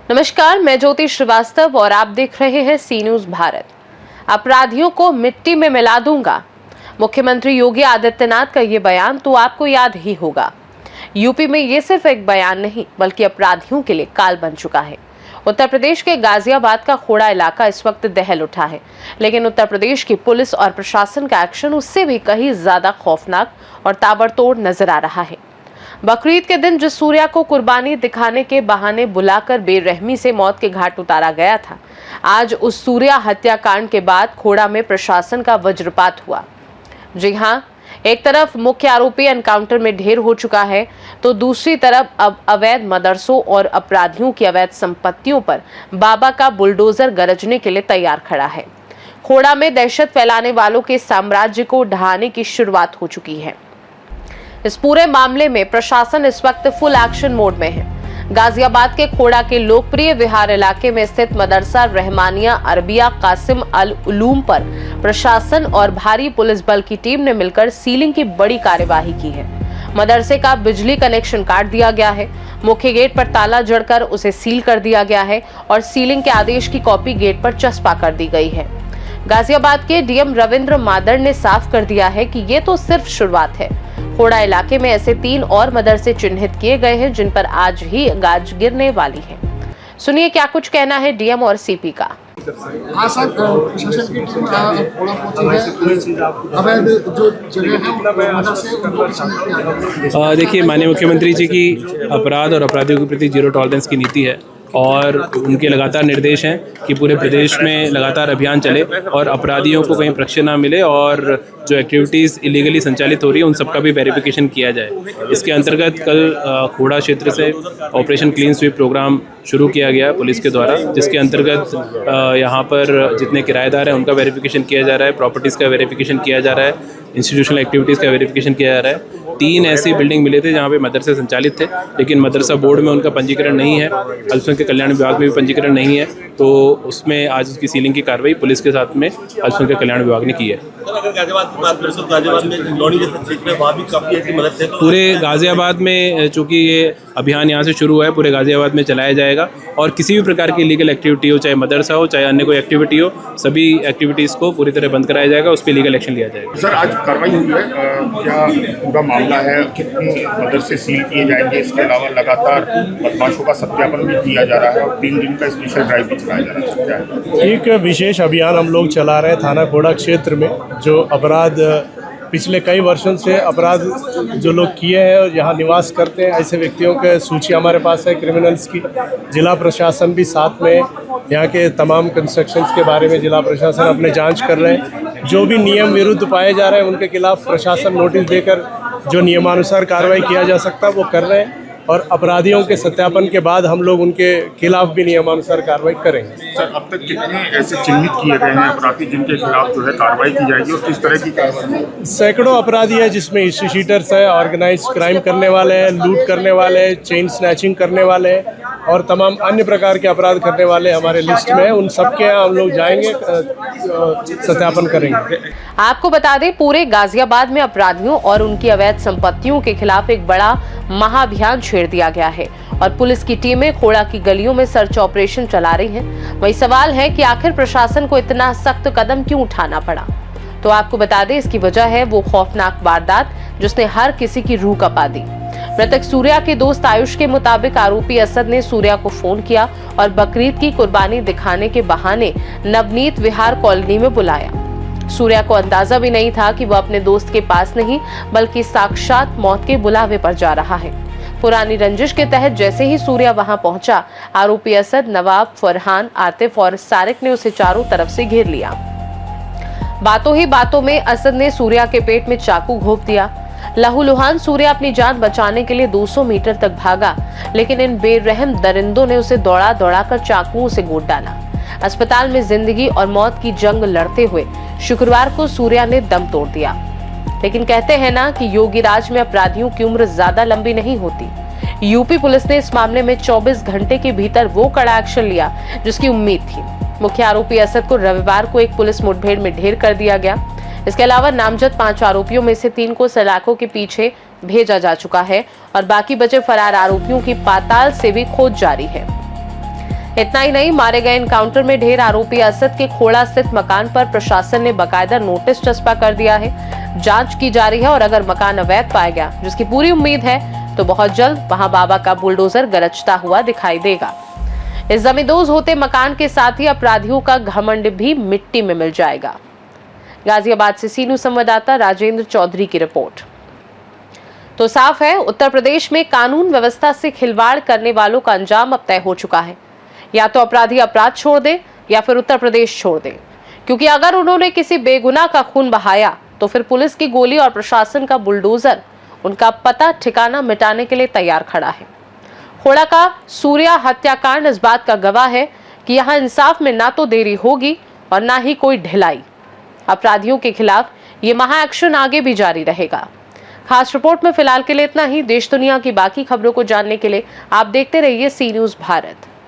नमस्कार, मैं ज्योति श्रीवास्तव और आप देख रहे हैं सी न्यूज भारत। अपराधियों को मिट्टी में मिला दूंगा, मुख्यमंत्री योगी आदित्यनाथ का ये बयान तो आपको याद ही होगा। यूपी में ये सिर्फ एक बयान नहीं बल्कि अपराधियों के लिए काल बन चुका है। उत्तर प्रदेश के गाजियाबाद का खोड़ा इलाका इस वक्त दहल उठा है, लेकिन उत्तर प्रदेश की पुलिस और प्रशासन का एक्शन उससे भी कहीं ज्यादा खौफनाक और ताबड़तोड़ नजर आ रहा है। बकरीद के दिन जिस सूर्या को कुर्बानी दिखाने के बहाने बुलाकर बेरहमी से मौत के घाट उतारा गया था, आज उस सूर्या हत्याकांड के बाद खोड़ा में प्रशासन का वज्रपात हुआ। जी हां, एक तरफ मुख्य आरोपी एनकाउंटर में ढेर हो चुका है, तो दूसरी तरफ अब अवैध मदरसों और अपराधियों की अवैध संपत्तियों पर बाबा का बुलडोजर गरजने के लिए तैयार खड़ा है। खोड़ा में दहशत फैलाने वालों के साम्राज्य को ढहाने की शुरुआत हो चुकी है। इस पूरे मामले में प्रशासन इस वक्त फुल एक्शन मोड में है। गाजियाबाद के खोड़ा के लोकप्रिय विहार इलाके में स्थित मदरसा रहमानिया अरबिया कासिम अल उलूम पर प्रशासन और भारी पुलिस बल की टीम ने मिलकर सीलिंग की बड़ी कार्यवाही की है। मदरसे का बिजली कनेक्शन काट दिया गया है, मुख्य गेट पर ताला जड़कर उसे सील कर दिया गया है और सीलिंग के आदेश की कॉपी गेट पर चस्पा कर दी गई है। गाजियाबाद के डीएम रविंद्र मादर ने साफ कर दिया है कि ये तो सिर्फ शुरुआत है। खोड़ा इलाके में ऐसे 3 और मदरसे चिन्हित किए गए हैं जिन पर आज ही गाज गिरने वाली है। सुनिए क्या कुछ कहना है डीएम और सीपी का। हाँ सर, प्रशासन की टीम खोड़ा पहुंची है। अवैध जो जगह है देखिए, माननीय मुख्यमंत्री जी की अपराध और अपराधियों के प्रति जीरो टॉलरेंस की नीति है और उनके लगातार निर्देश हैं कि पूरे प्रदेश में लगातार अभियान चले और अपराधियों को कहीं प्रशिक्षण ना मिले और जो एक्टिविटीज़ इलीगली संचालित हो रही है उन सबका भी वेरिफिकेशन किया जाए। इसके अंतर्गत कल खोड़ा क्षेत्र से ऑपरेशन क्लीन स्वीप प्रोग्राम शुरू किया गया पुलिस के द्वारा, जिसके अंतर्गत यहाँ पर जितने किराएदार हैं उनका वेरिफिकेशन किया जा रहा है, प्रॉपर्टीज़ का वेरिफिकेशन किया जा रहा है, इंस्टीट्यूशनल एक्टिविटीज़ का वेरिफिकेशन किया जा रहा है। 3 ऐसी बिल्डिंग मिले थे जहाँ पे मदरसे संचालित थे, लेकिन मदरसा बोर्ड में उनका पंजीकरण नहीं है, अल्पसंख्यक कल्याण विभाग में भी पंजीकरण नहीं है, तो उसमें आज उसकी सीलिंग की कार्रवाई पुलिस के साथ में अल्पसंख्यक कल्याण विभाग ने की है। पूरे गाजियाबाद में चूँकि ये अभियान यहाँ से शुरू हुआ है, पूरे गाजियाबाद में चलाया जाएगा और किसी भी प्रकार की लीगल एक्टिविटी हो, चाहे मदरसा हो चाहे अन्य कोई एक्टिविटी हो, सभी एक्टिविटीज़ को पूरी तरह बंद कराया जाएगा, उस पर लीगल एक्शन लिया जाएगा। सर, आज कार्रवाई हुई है, क्या पूरा मामला है, कितनी मदरसे सील किए जाएंगे? इसके अलावा लगातार बदमाशों का सत्यापन भी किया जा रहा है और 3 दिन का स्पेशल ड्राइव भी चलाया जा रहा है। एक विशेष अभियान हम लोग चला रहे हैं थाना खोड़ा क्षेत्र में। जो अपराध पिछले कई वर्षों से अपराध जो लोग किए हैं और यहाँ निवास करते हैं, ऐसे व्यक्तियों की सूची हमारे पास है क्रिमिनल्स की। जिला प्रशासन भी साथ में यहाँ के तमाम कंस्ट्रक्शंस के बारे में जिला प्रशासन अपने जांच कर रहे हैं। जो भी नियम विरुद्ध पाए जा रहे हैं उनके खिलाफ प्रशासन नोटिस देकर जो नियमानुसार कार्रवाई किया जा सकता है वो कर रहे हैं और अपराधियों के सत्यापन के बाद हम लोग उनके खिलाफ भी नियमानुसार कार्रवाई करेंगे। सर, अब तक कितने ऐसे चिन्हित किए गए हैं अपराधी जिनके खिलाफ जो है कार्रवाई की जाएगी और किस तरह की कार्रवाई? सैकड़ों अपराधी है, जिसमें हिस्ट्री शीटर्स है, ऑर्गेनाइज क्राइम करने वाले हैं, लूट करने वाले हैं, चेन स्नैचिंग करने वाले हैं और तमाम अन्य प्रकार के अपराध करने वाले हमारे लिस्ट में है। उन सबके यहाँ हम लोग जाएंगे, सत्यापन करेंगे। आपको बता दें, पूरे गाजियाबाद में अपराधियों और उनकी अवैध संपत्तियों के खिलाफ एक बड़ा महाअभियान छेड़ दिया गया है और पुलिस की टीमें खोड़ा की गलियों में सर्च ऑपरेशन चला रही हैं। वही सवाल है कि आखिर प्रशासन को इतना सख्त कदम क्यों उठाना पड़ा? तो आपको बता दें, इसकी वजह है वो खौफनाक वारदात जिसने हर किसी की रूह कपा दी। मृतक सूर्या के दोस्त आयुष के मुताबिक आरोपी असद ने सूर्या को फोन किया और बकरीद की कुर्बानी दिखाने के बहाने नवनीत विहार कॉलोनी में बुलाया। सूर्या को अंदाजा भी नहीं था कि वह अपने दोस्त के पास नहीं बल्कि साक्षात मौत के बुलावे पर जा रहा है। पुरानी रंजिश के तहत जैसे ही सूर्या वहां पहुंचा, आरोपी असद, नवाब, फरहान, आतिफ और सारिक ने उसे चारों तरफ से घेर लिया। बातों ही बातों में असद ने सूर्या के पेट में चाकू घोंप दिया। लहूलुहान सूर्या अपनी जान बचाने के लिए 200 मीटर तक भागा, लेकिन इन बेरहम दरिंदों ने उसे दौड़ा दौड़ाकर चाकुओं से गोद डाला। अस्पताल में जिंदगी और मौत की जंग लड़ते हुए शुक्रवार को सूर्या ने दम तोड़ दिया। लेकिन कहते हैं ना कि योगी राज में अपराधियों की उम्र ज्यादा लंबी नहीं होती। यूपी पुलिस ने इस मामले में 24 घंटे के भीतर वो कड़ा एक्शन लिया जिसकी उम्मीद थी। मुख्य आरोपी असद को रविवार को एक पुलिस मुठभेड़ में ढेर कर दिया गया। इसके अलावा नामजद 5 आरोपियों में से 3 को सलाखों के पीछे भेजा जा चुका है और बाकी बचे फरार आरोपियों की पाताल से भी खोज जारी है। इतना ही नहीं, मारे गए एनकाउंटर में ढेर आरोपी असद के खोड़ा स्थित मकान पर प्रशासन ने बकायदा नोटिस चस्पा कर दिया है। जांच की जा रही है और अगर मकान अवैध पाया गया, जिसकी पूरी उम्मीद है, तो बहुत जल्द वहां बाबा का बुलडोजर गरजता हुआ दिखाई देगा। इस जमींदोज होते मकान के साथ ही अपराधियों का घमंड भी मिट्टी में मिल जाएगा। गाजियाबाद से सी न्यूज़ संवाददाता राजेंद्र चौधरी की रिपोर्ट। तो साफ है, उत्तर प्रदेश में कानून व्यवस्था से खिलवाड़ करने वालों का अंजाम अब तय हो चुका है। या तो अपराधी अपराध छोड़ दे या फिर उत्तर प्रदेश छोड़ दे, क्योंकि अगर उन्होंने किसी बेगुनाह का खून बहाया तो फिर पुलिस की गोली और प्रशासन का बुलडोजर उनका पता ठिकाना मिटाने के लिए तैयार खड़ा है। खोड़ा का सूर्या हत्याकांड इस बात का गवाह है कि यहाँ इंसाफ में ना तो देरी होगी और ना ही कोई ढिलाई। अपराधियों के खिलाफ ये महा एक्शन आगे भी जारी रहेगा। खास रिपोर्ट में फिलहाल के लिए इतना ही। देश दुनिया की बाकी खबरों को जानने के लिए आप देखते रहिए सी न्यूज़ भारत।